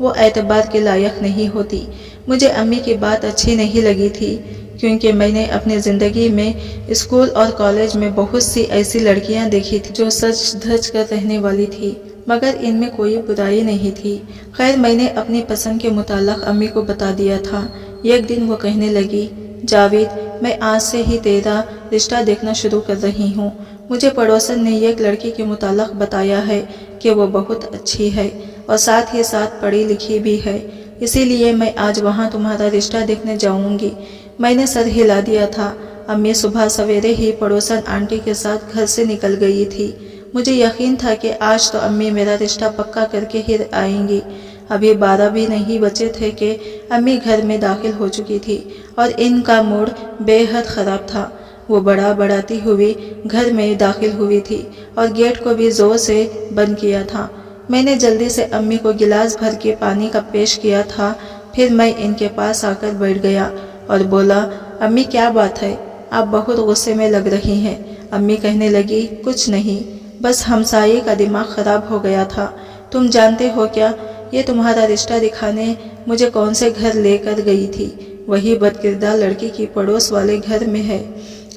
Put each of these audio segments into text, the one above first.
وہ اعتبار کے لائق نہیں ہوتی۔ مجھے امی کی بات اچھی نہیں لگی تھی، کیونکہ میں نے اپنی زندگی میں اسکول اور کالج میں بہت سی ایسی لڑکیاں دیکھی تھی جو سج دھج کر رہنے والی تھی، مگر ان میں کوئی برائی نہیں تھی۔ خیر، میں نے اپنی پسند کے متعلق امی کو بتا دیا تھا۔ ایک دن وہ کہنے لگی، جاوید، میں آج سے ہی تیرا رشتہ دیکھنا شروع کر رہی ہوں۔ مجھے پڑوسن نے ایک لڑکی کے متعلق بتایا ہے کہ وہ بہت اچھی ہے اور ساتھ ہی ساتھ پڑھی لکھی بھی ہے، اسی لیے میں آج وہاں تمہارا رشتہ دیکھنے جاؤں گی۔ میں نے سر ہلا دیا تھا۔ امی صبح سویرے ہی پڑوسن آنٹی کے ساتھ گھر سے نکل گئی تھی۔ مجھے یقین تھا کہ آج تو امی میرا رشتہ پکا کر کے ہی آئیں گی۔ ابھی 12 بھی نہیں بچے تھے کہ امی گھر میں داخل ہو چکی تھی اور ان کا موڈ بے حد خراب تھا۔ وہ بڑاتی ہوئی گھر میں داخل ہوئی تھی اور گیٹ کو بھی زور سے بند کیا تھا۔ میں نے جلدی سے امی کو گلاس بھر کے پانی کا پیش کیا تھا، پھر میں ان کے پاس آ کر بیٹھ گیا اور بولا، امی کیا بات ہے؟ آپ بہت غصے میں لگ رہی ہیں۔ امی کہنے لگی، کچھ نہیں، بس ہمسائے کا دماغ خراب ہو گیا تھا۔ تم جانتے ہو کیا، یہ تمہارا رشتہ دکھانے مجھے کون سے گھر لے کر گئی تھی؟ وہی بدکردار لڑکی کی پڑوس والے گھر میں ہے۔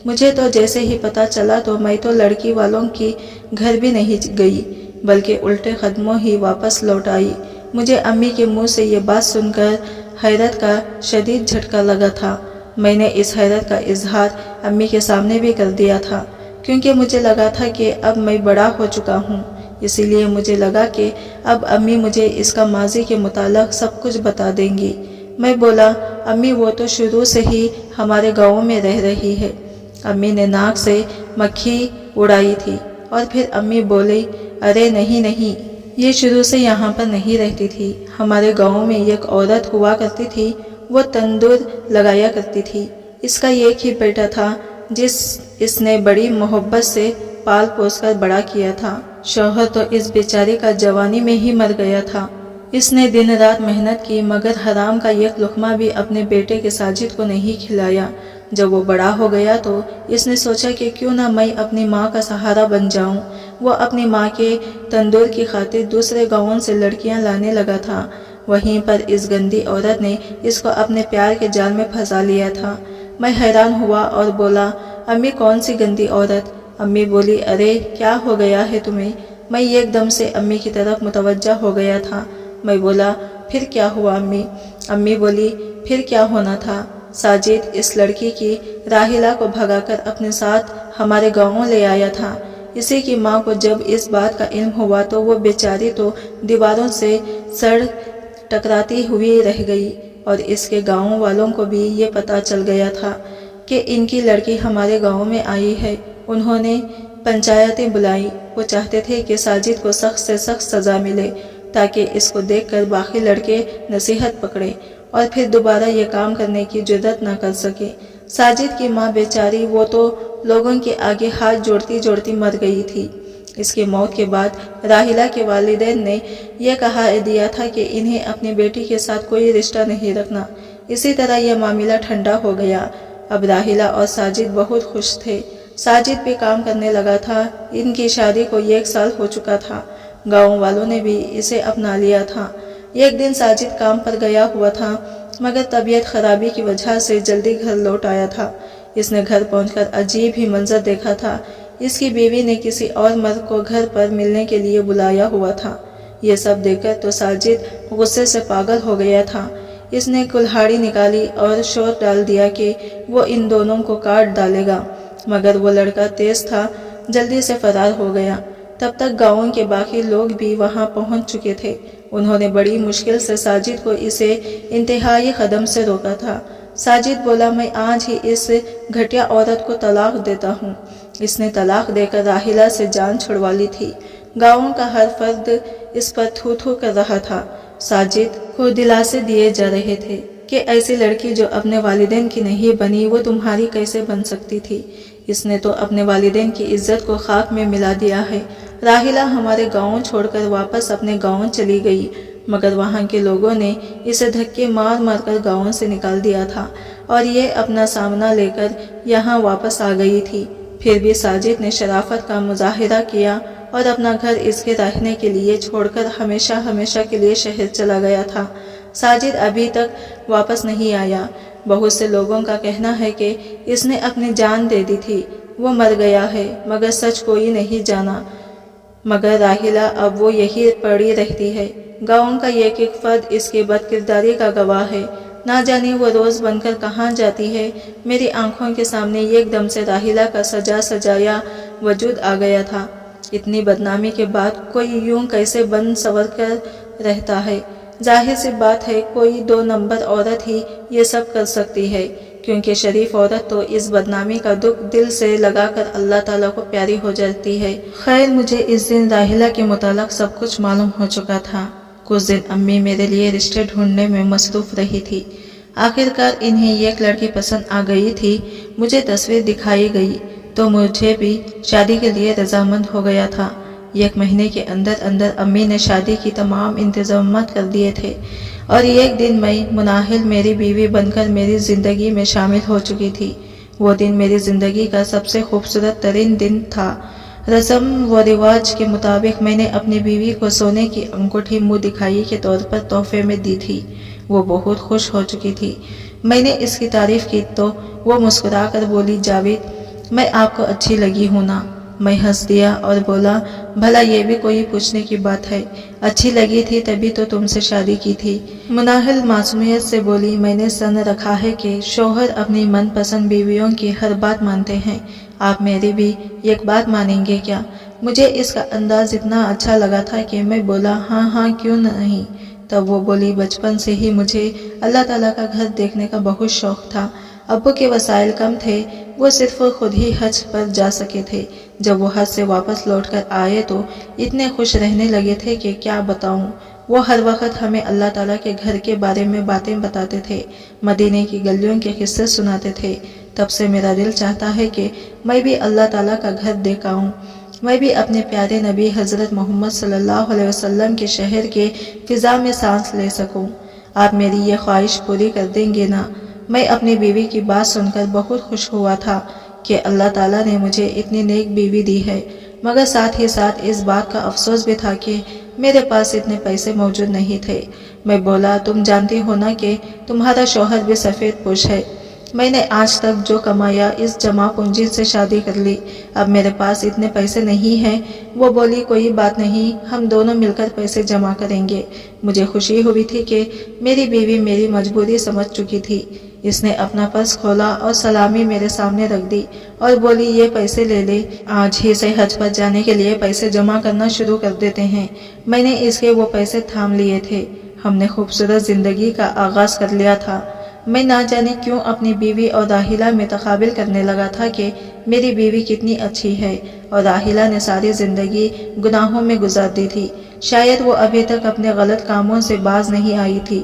مجھے تو جیسے ہی پتا چلا تو میں تو لڑکی والوں کی گھر بھی نہیں گئی، بلکہ الٹے قدموں ہی واپس لوٹ آئی۔ مجھے امی کے منہ سے یہ بات سن کر حیرت کا شدید جھٹکا لگا تھا۔ میں نے اس حیرت کا اظہار امی کے سامنے بھی کر دیا تھا، کیونکہ مجھے لگا تھا کہ اب میں بڑا ہو چکا ہوں، اسی لیے مجھے لگا کہ اب امی مجھے اس کا ماضی کے متعلق سب کچھ بتا دیں گی۔ میں بولا، امی وہ تو شروع سے ہی ہمارے گاؤں میں رہ رہی ہے۔ امی نے ناک سے مکھی اڑائی تھی اور پھر امی بولی، ارے نہیں، یہ شروع سے یہاں پر نہیں رہتی تھی۔ ہمارے گاؤں میں ایک عورت ہوا کرتی تھی، وہ تندور لگایا کرتی تھی۔ اس کا ایک ہی بیٹا تھا جس اس نے بڑی محبت سے پال پوس کر بڑا کیا تھا۔ شوہر تو اس بیچارے کا جوانی میں ہی مر گیا تھا۔ اس نے دن رات محنت کی، مگر حرام کا ایک لقمہ بھی اپنے بیٹے کے ساجد کو نہیں کھلایا۔ جب وہ بڑا ہو گیا تو اس نے سوچا کہ کیوں نہ میں اپنی ماں کا سہارا بن جاؤں۔ وہ اپنی ماں کے تندور کی خاطر دوسرے گاؤں سے لڑکیاں لانے لگا تھا۔ وہیں پر اس گندی عورت نے اس کو اپنے پیار کے جال میں پھنسا لیا تھا۔ میں حیران ہوا اور بولا، امی کون سی گندی عورت؟ امی بولی، ارے کیا ہو گیا ہے تمہیں؟ میں ایک دم سے امی کی طرف متوجہ ہو گیا تھا۔ میں بولا، پھر کیا ہوا امی؟ امی بولی، پھر کیا ہونا تھا؟ ساجد اس لڑکی کی راحیلہ کو بھگا کر اپنے ساتھ ہمارے گاؤں لے آیا تھا۔ اسی کی ماں کو جب اس بات کا علم ہوا تو وہ بیچاری تو دیواروں سے سڑ ٹکراتی ہوئی رہ گئی، اور اس کے گاؤں والوں کو بھی یہ پتا چل گیا تھا کہ ان کی لڑکی ہمارے گاؤں میں آئی ہے۔ انہوں نے پنچایتیں بلائیں۔ وہ چاہتے تھے کہ ساجد کو سخت سے سخت سزا ملے، تاکہ اس کو دیکھ کر باقی لڑکے نصیحت پکڑیں اور پھر دوبارہ یہ کام کرنے کی جرات نہ کر سکیں۔ ساجد کی ماں بیچاری، وہ تو لوگوں کے آگے ہاتھ جوڑتی مر گئی تھی۔ اس کی موت کے بعد راحیلہ کے والدین نے یہ کہا دیا تھا کہ انہیں اپنی بیٹی کے ساتھ کوئی رشتہ نہیں رکھنا۔ اسی طرح یہ معاملہ ٹھنڈا ہو گیا۔ اب راحیلہ اور ساجد بہت خوش تھے۔ ساجد بھی کام کرنے لگا تھا۔ ان کی شادی کو 1 سال ہو چکا تھا۔ گاؤں والوں نے بھی اسے اپنا لیا تھا۔ ایک دن ساجد کام پر گیا ہوا تھا، مگر طبیعت خرابی کی وجہ سے جلدی گھر لوٹ آیا تھا۔ اس نے گھر پہنچ کر عجیب ہی منظر دیکھا تھا۔ اس کی بیوی نے کسی اور مرد کو گھر پر ملنے کے لیے بلایا ہوا تھا۔ یہ سب دیکھ کر تو ساجد غصے سے پاگل ہو گیا تھا۔ اس نے کلہاڑی نکالی اور شور ڈال دیا کہ وہ ان دونوں کو کاٹ ڈالے گا، مگر وہ لڑکا تیز تھا، جلدی سے فرار ہو گیا۔ تب تک گاؤں کے باقی لوگ بھی وہاں پہنچ چکے تھے۔ انہوں نے بڑی مشکل سے ساجد کو اسے انتہائی قدم سے روکا تھا۔ ساجد بولا، میں آج ہی اس گھٹیا عورت کو طلاق دیتا ہوں۔ اس نے طلاق دے کر راحیلہ سے جان چھڑوا لی تھی۔ گاؤں کا ہر فرد اس پر تھو تھو کر رہا تھا۔ ساجد کو دلاسے دیے جا رہے تھے کہ ایسی لڑکی جو اپنے والدین کی نہیں بنی وہ تمہاری کیسے بن سکتی تھی؟ اس نے تو اپنے والدین کی عزت کو خاک میں ملا دیا ہے۔ راحیلہ ہمارے گاؤں چھوڑ کر واپس اپنے گاؤں چلی گئی، مگر وہاں کے لوگوں نے اسے دھکے مار مار کر گاؤں سے نکال دیا تھا اور یہ اپنا سامنا لے کر یہاں واپس آ گئی تھی۔ پھر بھی ساجد نے شرافت کا مظاہرہ کیا اور اپنا گھر اس کے رہنے کے لیے چھوڑ کر ہمیشہ ہمیشہ کے لیے شہر چلا گیا تھا۔ ساجد ابھی تک واپس نہیں آیا۔ بہت سے لوگوں کا کہنا ہے کہ اس نے اپنی جان دے دی تھی، وہ مر گیا ہے، مگر سچ کوئی نہیں جانا۔ مگر راحیلہ اب وہ یہی پڑی رہتی ہے۔ گاؤں کا ایک ایک فرد اس کی بد کرداری کا گواہ ہے۔ نہ جانے وہ روز بن کر کہاں جاتی ہے۔ میری آنکھوں کے سامنے ایک دم سے راحیلہ کا سجا سجایا وجود آ گیا تھا۔ اتنی بدنامی کے بعد کوئی یوں کیسے بن سور کر رہتا ہے؟ ظاہر سی بات ہے کوئی 2 نمبر عورت ہی یہ سب کر سکتی ہے، کیونکہ شریف عورت تو اس بدنامی کا دکھ دل سے لگا کر اللہ تعالیٰ کو پیاری ہو جاتی ہے۔ خیر مجھے اس دن راحیلہ کے متعلق سب کچھ معلوم ہو چکا تھا۔ کچھ دن امی میرے لیے رشتے ڈھونڈنے میں مصروف رہی تھی۔ آخرکار انہیں ایک لڑکی پسند آ گئی تھی۔ مجھے تصویر دکھائی گئی تو مجھے بھی شادی کے لیے رضامند ہو گیا تھا۔ 1 مہینے کے اندر اندر امی نے شادی کی تمام انتظامات کر دیے تھے، اور ایک دن میں مناہل میری بیوی بن کر میری زندگی میں شامل ہو چکی تھی۔ وہ دن میری زندگی کا سب سے خوبصورت ترین دن تھا۔ رسم و رواج کے مطابق میں نے اپنی بیوی کو سونے کی انگوٹھی منہ دکھائی کے طور پر تحفے میں دی تھی۔ وہ بہت خوش ہو چکی تھی۔ میں نے اس کی تعریف کی تو وہ مسکرا کر بولی، جاوید میں آپ کو اچھی لگی ہوں نا؟ میں ہنس دیا اور بولا، بھلا یہ بھی کوئی پوچھنے کی بات ہے؟ اچھی لگی تھی تبھی تو تم سے شادی کی تھی۔ مناہل معصومیت سے بولی، میں نے سن رکھا ہے کہ شوہر اپنی من پسند بیویوں کی ہر بات مانتے ہیں، آپ میری بھی ایک بات مانیں گے کیا؟ مجھے اس کا انداز اتنا اچھا لگا تھا کہ میں بولا، ہاں ہاں کیوں نہیں۔ تب وہ بولی، بچپن سے ہی مجھے اللہ تعالیٰ کا گھر دیکھنے کا بہت شوق تھا۔ ابو کے وسائل کم تھے، وہ صرف خود ہی حج پر جا سکے تھے۔ جب وہ حج سے واپس لوٹ کر آئے تو اتنے خوش رہنے لگے تھے کہ کیا بتاؤں۔ وہ ہر وقت ہمیں اللہ تعالیٰ کے گھر کے بارے میں باتیں بتاتے تھے، مدینے کی گلیوں کے قصے سناتے تھے۔ تب سے میرا دل چاہتا ہے کہ میں بھی اللہ تعالیٰ کا گھر دیکھ آؤں، میں بھی اپنے پیارے نبی حضرت محمد صلی اللہ علیہ وسلم کے شہر کے فضا میں سانس لے سکوں۔ آپ میری یہ خواہش پوری کر دیں گے نا؟ میں اپنی بیوی کی بات سن کر بہت خوش ہوا تھا کہ اللہ تعالیٰ نے مجھے اتنی نیک بیوی دی ہے، مگر ساتھ ہی ساتھ اس بات کا افسوس بھی تھا کہ میرے پاس اتنے پیسے موجود نہیں تھے۔ میں بولا، تم جانتی ہو نا کہ تمہارا شوہر بھی سفید پوش ہے۔ میں نے آج تک جو کمایا اس جمع پونجی سے شادی کر لی، اب میرے پاس اتنے پیسے نہیں ہیں۔ وہ بولی، کوئی بات نہیں، ہم دونوں مل کر پیسے جمع کریں گے۔ مجھے خوشی ہوئی تھی کہ میری بیوی میری مجبوری سمجھ چکی تھی۔ اس نے اپنا پرس کھولا اور سلامی میرے سامنے رکھ دی اور بولی، یہ پیسے لے لے، آج ہی سے حج پر جانے کے لیے پیسے جمع کرنا شروع کر دیتے ہیں۔ میں نے اس کے وہ پیسے تھام لیے تھے۔ ہم نے خوبصورت زندگی کا آغاز کر لیا تھا۔ میں نہ جانے کیوں اپنی بیوی اور راحیلہ میں تقابل کرنے لگا تھا کہ میری بیوی کتنی اچھی ہے، اور راحیلہ نے ساری زندگی گناہوں میں گزار دی تھی۔ شاید وہ ابھی تک اپنے غلط کاموں سے باز نہیں آئی تھی۔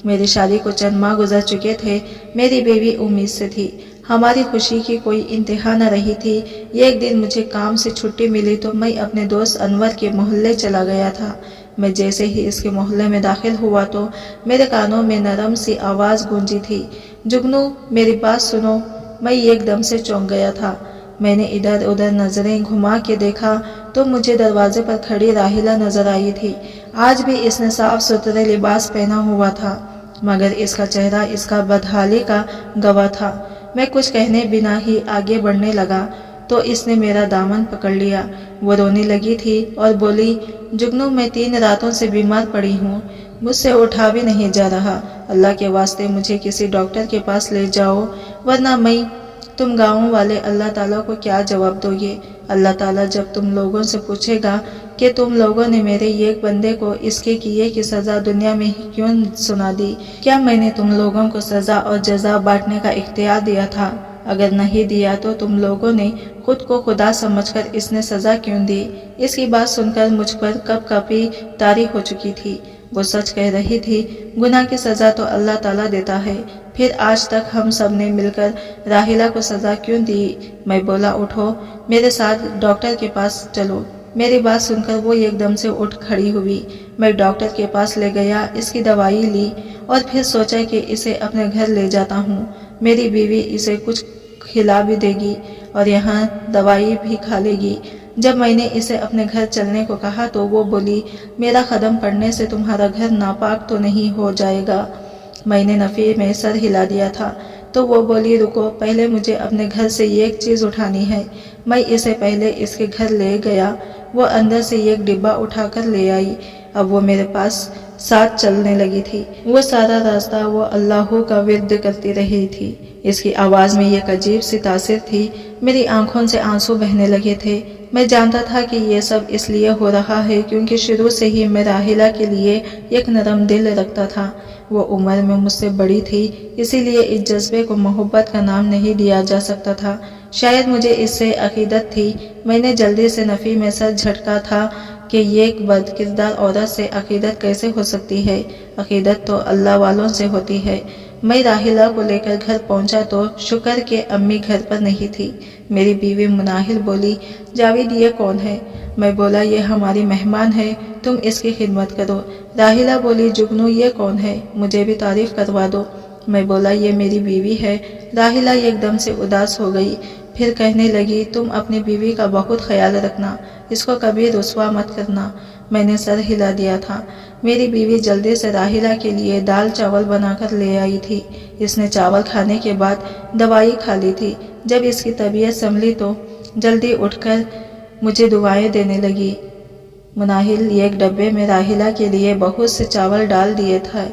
میری شادی کو چند ماہ گزر چکے تھے۔ میری بیوی امید سے تھی۔ ہماری خوشی کی کوئی انتہا نہ رہی تھی۔ ایک دن مجھے کام سے چھٹی ملی تو میں اپنے دوست انور کے محلے چلا گیا تھا۔ میں جیسے ہی اس کے محلے میں داخل ہوا تو میرے کانوں میں نرم سی آواز گونجی تھی، جگنو میری بات سنو۔ میں ایک دم سے چونک گیا تھا۔ میں نے ادھر ادھر نظریں گھما کے دیکھا تو مجھے دروازے پر کھڑی راحیلہ نظر آئی تھی۔ آج بھی اس نے صاف ستھرے لباس پہنا ہوا تھا، مگر اس کا چہرہ اس کا بدحالی کا گواہ تھا۔ میں کچھ کہنے بنا ہی آگے بڑھنے لگا تو اس نے میرا دامن پکڑ لیا۔ وہ رونے لگی تھی اور بولی، جگنو میں 3 راتوں سے بیمار پڑی ہوں، مجھ سے اٹھا بھی نہیں جا رہا، اللہ کے واسطے مجھے کسی ڈاکٹر کے پاس لے جاؤ، ورنہ میں تم گاؤں والے اللہ تعالیٰ کو کیا جواب دو گے؟ اللہ تعالیٰ جب تم لوگوں سے پوچھے گا کہ تم لوگوں نے میرے ایک بندے کو اس کے کیے کی سزا دنیا میں ہی کیوں سنا دی؟ کیا میں نے تم لوگوں کو سزا اور جزا بانٹنے کا اختیار دیا تھا؟ اگر نہیں دیا تو تم لوگوں نے خود کو خدا سمجھ کر اس نے سزا کیوں دی؟ اس کی بات سن کر مجھ پر کپ کپی طاری ہو چکی تھی۔ وہ سچ کہہ رہی تھی، گناہ کی سزا تو اللہ تعالیٰ دیتا ہے، پھر آج تک ہم سب نے مل کر راحیلہ کو سزا کیوں دی؟ میں بولا، اٹھو میرے ساتھ ڈاکٹر کے پاس چلو۔ میری بات سن کر وہ ایک دم سے اٹھ کھڑی ہوئی۔ میں ڈاکٹر کے پاس لے گیا، اس کی دوائی لی اور پھر سوچا کہ اسے اپنے گھر لے جاتا ہوں۔ میری بیوی اسے کچھ کھلا بھی دے گی اور یہاں دوائی بھی کھا لے گی۔ جب میں نے اسے اپنے گھر چلنے کو کہا تو وہ بولی میرا قدم پڑنے سے تمہارا گھر ناپاک تو نہیں ہو جائے گا۔ میں نے نفی میں سر ہلا دیا تھا تو وہ بولی رکو، پہلے مجھے اپنے گھر سے ایک چیز اٹھانی ہے۔ میں اسے پہلے اس کے گھر لے گیا، وہ اندر سے ایک ڈبہ اٹھا کر لے آئی۔ اب وہ میرے پاس ساتھ چلنے لگی تھی۔ وہ سارا راستہ وہ اللہ کا ورد کرتی رہی تھی۔ اس کی آواز میں ایک عجیب سی تاثیر تھی، میری آنکھوں سے آنسو بہنے لگے تھے۔ میں جانتا تھا کہ یہ سب اس لیے ہو رہا ہے کیونکہ شروع سے ہی میں راحلہ کے لیے ایک نرم دل رکھتا تھا۔ وہ عمر میں مجھ سے بڑی تھی، اسی لیے اس جذبے کو محبت کا نام نہیں دیا جا سکتا تھا۔ شاید مجھے اس سے عقیدت تھی۔ میں نے جلدی سے نفی میں سر جھٹکا تھا کہ ایک بد کردار عورت سے عقیدت کیسے ہو سکتی ہے؟ عقیدت تو اللہ والوں سے ہوتی ہے۔ میں راحلہ کو لے کر گھر پہنچا تو شکر کہ امی گھر پر نہیں تھی۔ میری بیوی مناہل بولی جاوید یہ کون ہے؟ میں بولا یہ ہماری مہمان ہے، تم اس کی خدمت کرو۔ راحلہ بولی جگنو یہ کون ہے؟ مجھے بھی تعریف کروا دو۔ میں بولا یہ میری بیوی ہے۔ راحلہ ایک دم سے اداس ہو گئی، پھر کہنے لگی تم اپنی بیوی کا بہت خیال رکھنا، اس کو کبھی رسوا مت کرنا۔ میں نے سر ہلا دیا تھا۔ میری بیوی جلدی سے راحلہ کے لیے دال چاول بنا کر لے آئی تھی۔ اس نے چاول کھانے کے بعد دوائی کھا لی تھی۔ جب اس کی طبیعت سنبھلی تو جلدی اٹھ کر مجھے دعائیں دینے لگی۔ مناہل ایک ڈبے میں راحلہ کے لیے بہت سے چاول ڈال دیے تھے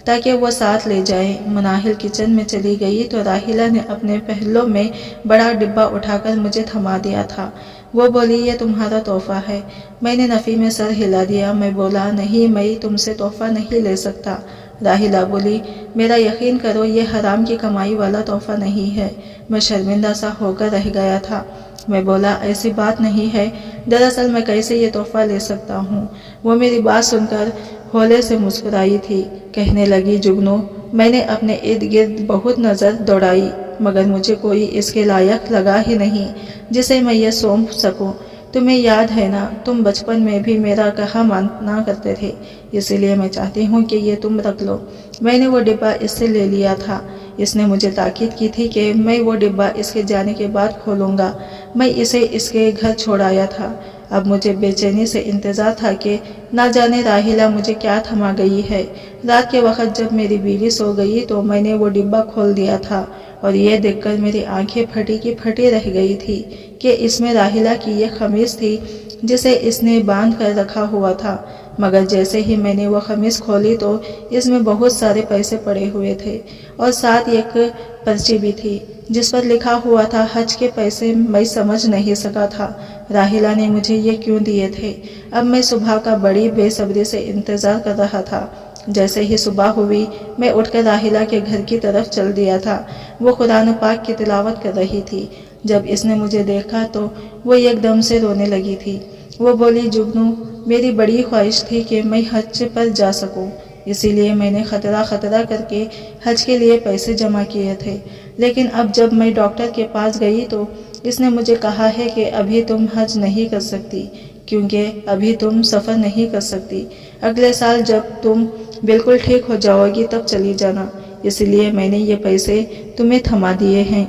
تاکہ وہ ساتھ لے جائے۔ مناہل کچن میں چلی گئی تو راحلہ نے اپنے پہلوں میں بڑا ڈبہ اٹھا کر مجھے تھما دیا تھا۔ وہ بولی یہ تمہارا تحفہ ہے۔ میں نے نفی میں سر ہلا دیا۔ میں بولا نہیں، میں تم سے تحفہ نہیں لے سکتا۔ راحلہ بولی میرا یقین کرو یہ حرام کی کمائی والا تحفہ نہیں ہے۔ میں شرمندہ سا ہو کر رہ گیا تھا۔ میں بولا ایسی بات نہیں ہے، دراصل میں کیسے یہ تحفہ لے سکتا ہوں؟ وہ میری بات سن کر ہولے سے مسکرائی تھی، کہنے لگی جگنو میں نے اپنے ارد گرد بہت نظر دوڑائی مگر مجھے کوئی اس کے لائق لگا ہی نہیں جسے میں یہ سونپ سکوں۔ تمہیں یاد ہے نا، تم بچپن میں بھی میرا کہا مانا کرتے تھے، اسی لیے میں چاہتی ہوں کہ یہ تم رکھ لو۔ میں نے وہ ڈبہ اس سے لے لیا تھا۔ اس نے مجھے تاکید کی تھی کہ میں وہ ڈبہ اس کے جانے کے بعد کھولوں گا۔ میں اسے اس کے گھر چھوڑ آیا تھا۔ اب مجھے بے چینی سے انتظار تھا کہ نہ جانے راحلہ مجھے کیا تھما گئی ہے۔ رات کے وقت جب میری بیوی سو گئی تو میں نے وہ ڈبہ کھول دیا تھا اور یہ دیکھ کر میری آنکھیں پھٹی کی پھٹی رہ گئی تھی کہ اس میں راحلہ کی یہ قمیص تھی جسے اس نے باندھ کر رکھا ہوا تھا۔ مگر جیسے ہی میں نے وہ قمیص کھولی تو اس میں بہت سارے پیسے پڑے ہوئے تھے اور ساتھ ایک پرچی بھی تھی جس پر لکھا ہوا تھا حج کے پیسے۔ میں سمجھ نہیں سکا تھا راحلہ نے مجھے یہ کیوں دیے تھے۔ اب میں صبح کا بڑی بے صبری سے انتظار کر رہا تھا۔ جیسے ہی صبح ہوئی میں اٹھ کر راحلہ کے گھر کی طرف چل دیا تھا۔ وہ قرآن پاک کی تلاوت کر رہی تھی۔ جب اس نے مجھے دیکھا تو وہ ایک دم سے رونے لگی تھی۔ وہ بولی جگنو میری بڑی خواہش تھی کہ میں حج پر جا سکوں، اسی لیے میں نے خطرہ کر کے حج کے لیے پیسے جمع کیے تھے، لیکن اب جب میں ڈاکٹر کے پاس گئی تو اس نے مجھے کہا ہے کہ ابھی تم حج نہیں کر سکتی کیونکہ ابھی تم سفر نہیں کر سکتی۔ اگلے سال جب تم بالکل ٹھیک ہو جاؤ گی تب چلی جانا، اس لیے میں نے یہ پیسے تمہیں تھما دیے ہیں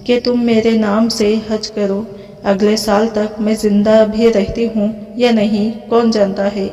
کہ تم میرے نام سے حج کرو۔ اگلے سال تک میں زندہ بھی رہتی ہوں یا نہیں کون جانتا ہے۔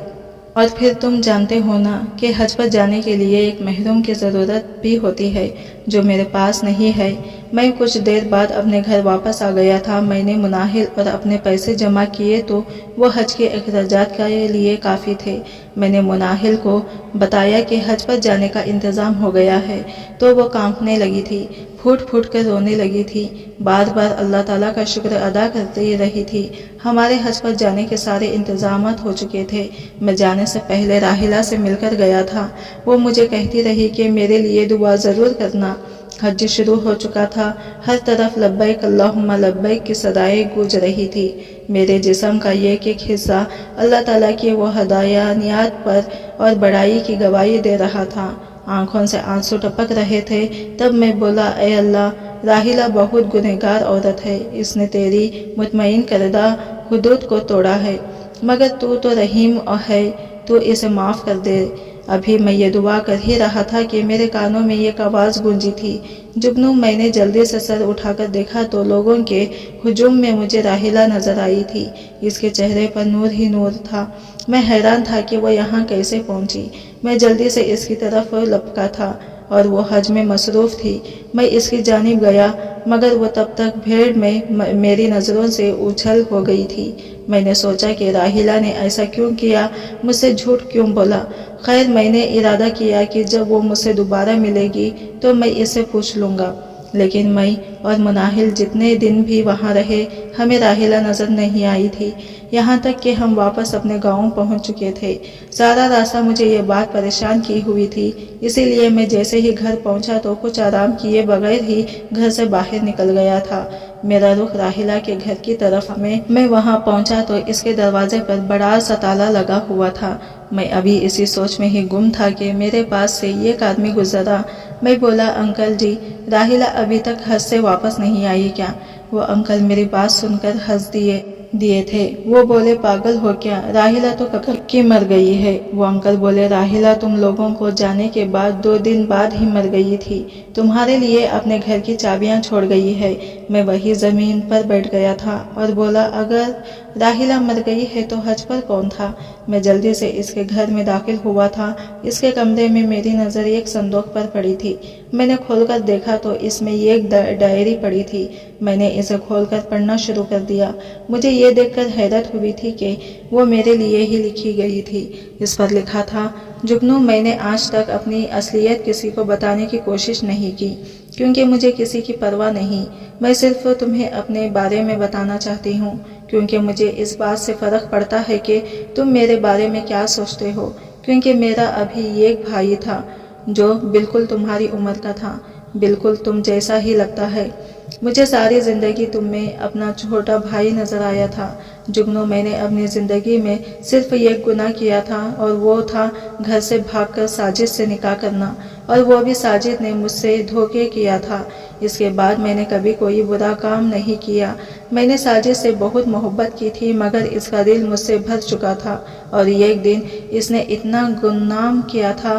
اور پھر تم جانتے ہو نا کہ حج پر جانے کے لیے ایک محرم کی ضرورت بھی ہوتی ہے جو میرے پاس نہیں ہے۔ میں کچھ دیر بعد اپنے گھر واپس آ گیا تھا۔ میں نے مناہل اور اپنے پیسے جمع کیے تو وہ حج کے اخراجات کے لیے کافی تھے۔ میں نے مناہل کو بتایا کہ حج پر جانے کا انتظام ہو گیا ہے تو وہ کانپنے لگی تھی، پھوٹ پھوٹ کر رونے لگی تھی، بار بار اللہ تعالیٰ کا شکر ادا کرتی رہی تھی۔ ہمارے حج پر جانے کے سارے انتظامات ہو چکے تھے۔ میں جانے سے پہلے راحلہ سے مل کر گیا تھا۔ وہ مجھے کہتی رہی کہ میرے لیے دعا ضرور کرنا۔ حج شروع ہو چکا تھا، ہر طرف لبیک اللہم لبیک کی صدائیں گونج رہی تھی۔ میرے جسم کا ایک ایک حصہ اللہ تعالیٰ کی وہ ہدایات پر اور بڑائی کی گواہی دے رہا تھا۔ آنکھوں سے آنسو ٹپک رہے تھے۔ تب میں بولا اے اللہ، راحلہ بہت گنہگار عورت ہے، اس نے تیری مطمئن کردہ حدود کو توڑا ہے، مگر تو رحیم ہے، تو اسے معاف کر دے۔ ابھی میں یہ دعا کر ہی رہا تھا کہ میرے کانوں میں ایک آواز گونجی تھی، جگنو۔ میں نے جلدی سے سر اٹھا کر دیکھا تو لوگوں کے ہجوم میں مجھے راحیلہ نظر آئی تھی۔ اس کے چہرے پر نور ہی نور تھا۔ میں حیران تھا کہ وہ یہاں کیسے پہنچی۔ میں جلدی سے اس کی طرف لپکا تھا اور وہ حج میں مصروف تھی۔ میں اس کی جانب گیا مگر وہ تب تک بھیڑ میں میری نظروں سے اوجھل ہو گئی تھی۔ میں نے سوچا کہ راحیلہ نے ایسا کیوں کیا، مجھ سے جھوٹ کیوں بولا۔ خیر، میں نے ارادہ کیا کہ جب وہ مجھ سے دوبارہ ملے گی تو میں اس سے پوچھ لوں گا، لیکن میں اور مناہل جتنے دن بھی وہاں رہے ہمیں راحیلہ نظر نہیں آئی تھی، یہاں تک کہ ہم واپس اپنے گاؤں پہنچ چکے تھے۔ سارا راستہ مجھے یہ بات پریشان کی ہوئی تھی، اسی لیے میں جیسے ہی گھر پہنچا تو کچھ آرام کیے بغیر ہی گھر سے باہر نکل گیا تھا۔ میرا رخ راحیلہ کے گھر کی طرف میں وہاں پہنچا تو اس کے دروازے پر بڑا سا تالا لگا ہوا تھا۔ میں ابھی اسی سوچ میں ہی گم تھا کہ میرے پاس سے ایک آدمی گزرا۔ میں بولا، انکل جی، راحیلہ ابھی تک حج سے واپس نہیں آئی کیا؟ وہ انکل میری بات سن کر ہنس دیے تھے۔ وہ بولے، پاگل ہو کیا، راحیلہ تو کب کی مر گئی ہے۔ وہ انکل بولے، راحیلہ تم لوگوں کو جانے کے بعد 2 دن بعد ہی مر گئی تھی، تمہارے لیے اپنے گھر کی چابیاں چھوڑ گئی ہے۔ میں وہی زمین پر بیٹھ گیا تھا اور بولا، اگر راحیلہ مر گئی ہے تو حج پر کون تھا؟ میں جلدی سے اس کے گھر میں داخل ہوا تھا۔ اس کے کمرے میں میری نظر ایک صندوق پر پڑی تھی۔ میں نے کھول کر دیکھا تو اس میں ایک ڈائری پڑی تھی۔ میں نے اسے کھول کر پڑھنا شروع کر دیا۔ مجھے یہ دیکھ کر حیرت ہوئی تھی کہ وہ میرے لیے ہی لکھی گئی تھی۔ اس پر لکھا تھا، جگنو، میں نے آج تک اپنی اصلیت کسی کو بتانے کی کوشش نہیں کی، کیونکہ مجھے کسی کی پرواہ نہیں۔ میں صرف تمہیں اپنے بارے میں بتانا چاہتی ہوں، کیونکہ مجھے اس بات سے فرق پڑتا ہے کہ تم میرے بارے میں کیا سوچتے ہو، کیونکہ میرا ابھی ایک بھائی تھا جو بالکل تمہاری عمر کا تھا، بالکل تم جیسا ہی لگتا ہے۔ مجھے ساری زندگی تم میں اپنا چھوٹا بھائی نظر آیا تھا۔ جگنو، میں نے اپنی زندگی میں صرف ایک گناہ کیا تھا اور وہ تھا گھر سے بھاگ کر ساجد سے نکاح کرنا، اور وہ بھی ساجد نے مجھ سے دھوکے کیا تھا۔ اس کے بعد میں نے کبھی کوئی برا کام نہیں کیا۔ میں نے ساجد سے بہت محبت کی تھی مگر اس کا دل مجھ سے بھر چکا تھا، اور ایک دن اس نے اتنا گمنام کیا تھا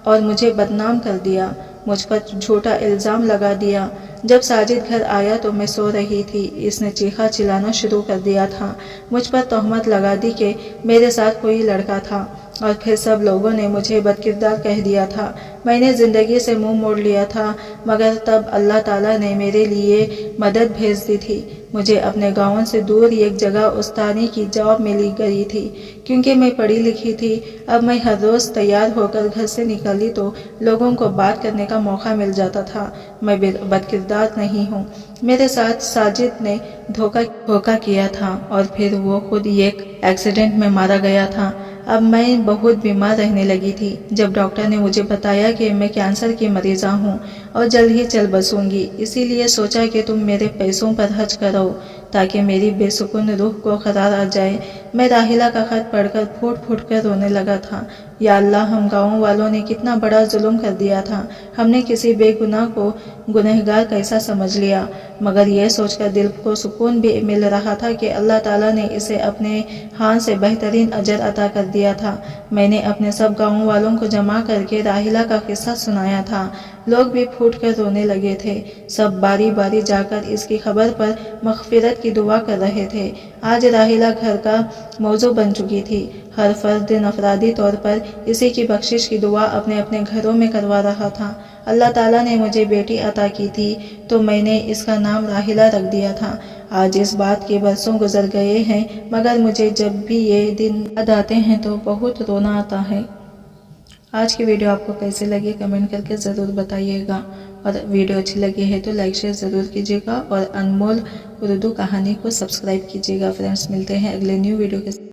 اور مجھے بدنام کر دیا، مجھ پر جھوٹا الزام لگا دیا۔ جب ساجد گھر آیا تو میں سو رہی تھی، اس نے چیخا چلانا شروع کر دیا تھا، مجھ پر تہمت لگا دی کہ میرے ساتھ کوئی لڑکا تھا، اور پھر سب لوگوں نے مجھے بدکردار کہہ دیا تھا۔ میں نے زندگی سے منہ موڑ لیا تھا، مگر تب اللہ تعالیٰ نے میرے لیے مدد بھیج دی تھی۔ مجھے اپنے گاؤں سے دور ایک جگہ استانی کی جاب ملی گئی تھی، کیونکہ میں پڑھی لکھی تھی۔ اب میں ہر روز تیار ہو کر گھر سے نکلی تو لوگوں کو بات کرنے کا موقع مل جاتا تھا۔ میں بدکردار نہیں ہوں، میرے ساتھ ساجد نے دھوکہ کیا تھا اور پھر وہ خود ایک ایکسیڈنٹ میں مارا گیا تھا۔ اب میں بہت بیمار رہنے لگی تھی۔ جب ڈاکٹر نے مجھے بتایا کہ میں کینسر کی مریضہ ہوں اور جلد ہی چل بسوں گی، اسی لیے سوچا کہ تم میرے پیسوں پر حج کرو تاکہ میری بے سکون روح کو قرار آ جائے۔ میں راحیلہ کا خط پڑھ کر پھوٹ پھوٹ کر رونے لگا تھا۔ یا اللہ، ہم گاؤں والوں نے کتنا بڑا ظلم کر دیا تھا، ہم نے کسی بے گناہ کو گنہگار کیسا سمجھ لیا۔ مگر یہ سوچ کر دل کو سکون بھی مل رہا تھا کہ اللہ تعالیٰ نے اسے اپنے ہاتھ سے بہترین اجر عطا کر دیا تھا۔ میں نے اپنے سب گاؤں والوں کو جمع کر کے راحیلہ کا قصہ سنایا تھا۔ لوگ بھی پھوٹ کر رونے لگے تھے، سب باری باری جا کر اس کی خبر پر مغفرت کی دعا کر رہے تھے۔ آج راحیلہ گھر کا موضوع بن چکی تھی، ہر فرد انفرادی طور پر اسی کی بخشش کی دعا اپنے اپنے گھروں میں کروا رہا تھا۔ اللہ تعالیٰ نے مجھے بیٹی عطا کی تھی تو میں نے اس کا نام راحیلہ رکھ دیا تھا۔ آج اس بات کے برسوں گزر گئے ہیں، مگر مجھے جب بھی یہ دن یاد آتے ہیں تو بہت رونا آتا ہے۔ آج کی ویڈیو آپ کو کیسے لگی کمنٹ کر کے ضرور بتائیے گا، اور ویڈیو اچھی لگی ہے تو لائک شیئر ضرور کیجیے گا، اور انمول اردو کہانی کو سبسکرائب کیجیے گا۔ فرینڈز، ملتے ہیں اگلے نیو ویڈیو کے ساتھ۔